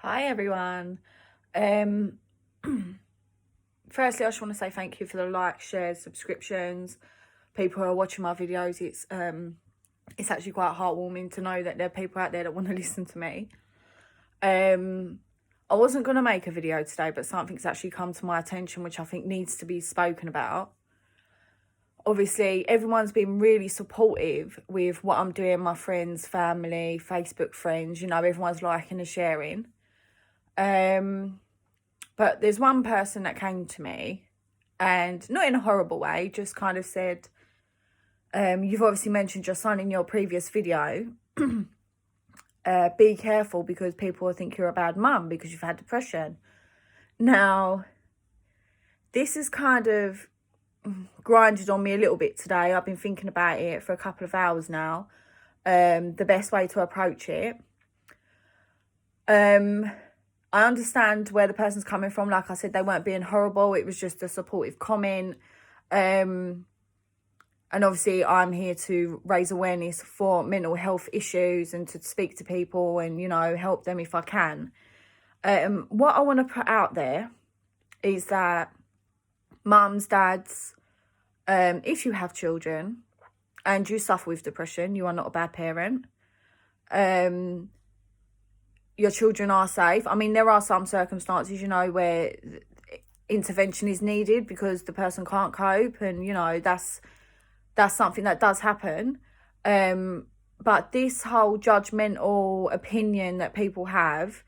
Hi everyone. Um Firstly, I just want to say thank you for the likes, shares, subscriptions. People who are watching my videos. It's actually quite heartwarming to know that there are people out there that want to listen to me. I wasn't going to make a video today, but something's actually come to my attention which I think needs to be spoken about. Obviously, everyone's been really supportive with what I'm doing, my friends, family, Facebook friends, everyone's liking and sharing. But there's one person that came to me, and not in a horrible way, just kind of said, you've obviously mentioned your son in your previous video. Be careful because people will think you're a bad mum because you've had depression. Now, this is kind of grinded on me a little bit today. I've been thinking about it for a couple of hours now. The best way to approach it. I understand where the person's coming from. Like I said, they weren't being horrible. It was just a supportive comment. And obviously I'm here to raise awareness for mental health issues and to speak to people and, help them if I can. What I want to put out there is that mums, dads, if you have children and you suffer with depression, you are not a bad parent. Your children are safe. I mean, there are some circumstances, where intervention is needed because the person can't cope, and that's something that does happen. But this whole judgmental opinion that people have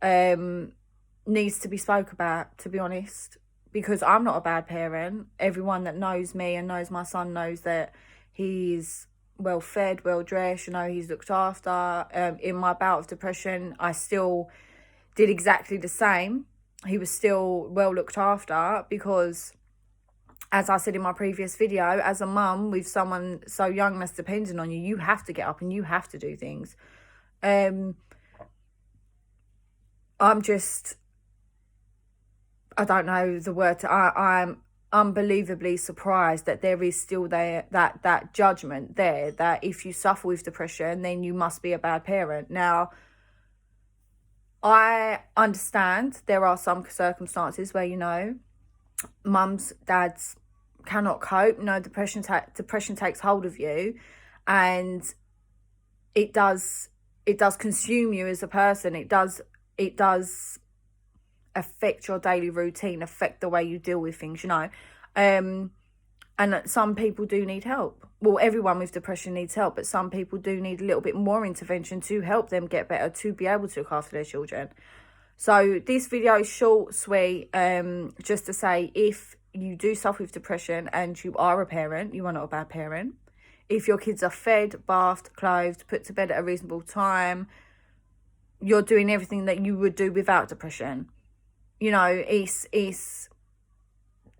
needs to be spoke about, to be honest, because I'm not a bad parent. Everyone that knows me and knows my son knows that he's well fed, well dressed, he's looked after. In my bout of depression, I still did exactly the same. He was still well looked after because, as I said in my previous video, as a mum with someone so young that's dependent on you, you have to get up and you have to do things. I don't know the word. I'm unbelievably surprised that there is still that judgment there, that if you suffer with depression, then you must be a bad parent. Now, I understand there are some circumstances where, mums, dads cannot cope. Depression takes hold of you, and it does consume you as a person. It does affect your daily routine, affect the way you deal with things, and some people do need help. Well, everyone with depression needs help, but some people do need a little bit more intervention to help them get better, to be able to look after their children. So this video is short, sweet, just to say, if you do suffer with depression and you are a parent, you are not a bad parent. If your kids are fed, bathed, clothed, put to bed at a reasonable time, you're doing everything that you would do without depression. It's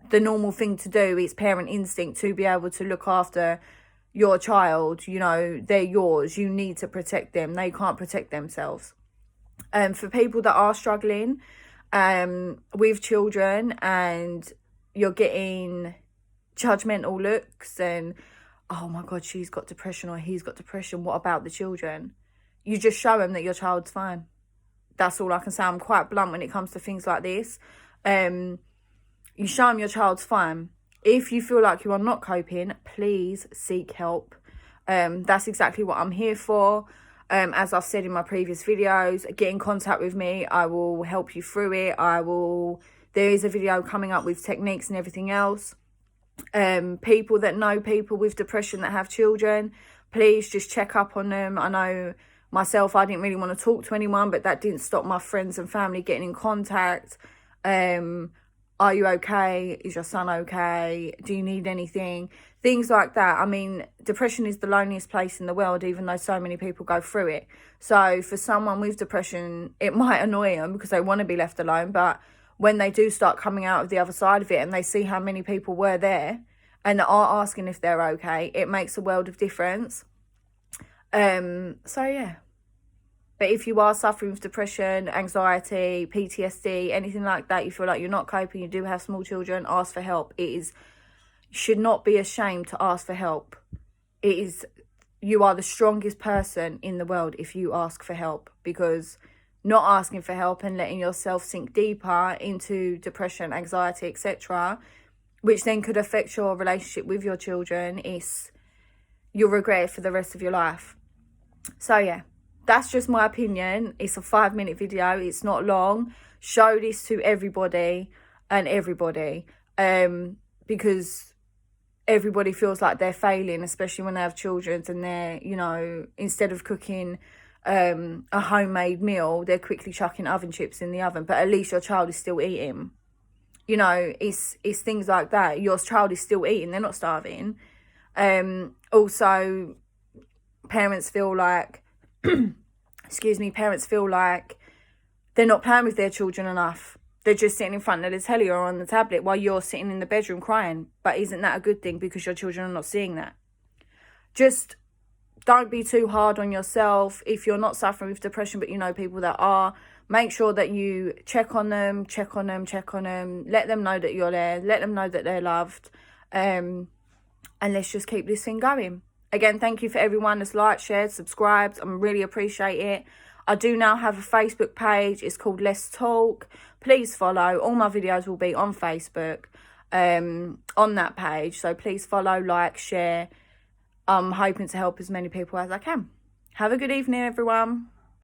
the normal thing to do. It's parent instinct to be able to look after your child. They're yours. You need to protect them. They can't protect themselves. For people that are struggling with children and you're getting judgmental looks and, oh my God, she's got depression or he's got depression, what about the children? You just show them that your child's fine. That's all I can say. I'm quite blunt when it comes to things like this. You show them your child's fine. If you feel like you are not coping, please seek help. That's exactly what I'm here for. As I've said in my previous videos, get in contact with me. I will help you through it. There is a video coming up with techniques and everything else. People that know people with depression that have children, please just check up on them. I know myself, I didn't really want to talk to anyone, but that didn't stop my friends and family getting in contact. Are you okay? Is your son okay? Do you need anything? Things like that. I mean, depression is the loneliest place in the world, even though so many people go through it. So for someone with depression, it might annoy them because they want to be left alone. But when they do start coming out of the other side of it and they see how many people were there and are asking if they're okay, it makes a world of difference. So yeah. But if you are suffering with depression, anxiety, PTSD, anything like that, you feel like you're not coping, you do have small children, ask for help. Should not be ashamed to ask for help. You are the strongest person in the world if you ask for help, because not asking for help and letting yourself sink deeper into depression, anxiety, etc., which then could affect your relationship with your children, you'll regret it for the rest of your life. So yeah, that's just my opinion. It's a 5-minute video. It's not long. Show this to everybody, because everybody feels like they're failing, especially when they have children and they're, you know, instead of cooking a homemade meal, they're quickly chucking oven chips in the oven, but at least your child is still eating. You know, it's things like that. Your child is still eating, they're not starving. Also, parents feel like parents feel like they're not playing with their children enough. They're just sitting in front of the telly or on the tablet while you're sitting in the bedroom crying. But isn't that a good thing because your children are not seeing that? Just don't be too hard on yourself. If you're not suffering with depression, but you know people that are, make sure that you check on them. Let them know that you're there. Let them know that they're loved. And let's just keep this thing going. Again, thank you for everyone that's liked, shared, subscribed. I really appreciate it. I do now have a Facebook page. It's called Let's Talk. Please follow. All my videos will be on Facebook, on that page. So please follow, like, share. I'm hoping to help as many people as I can. Have a good evening, everyone.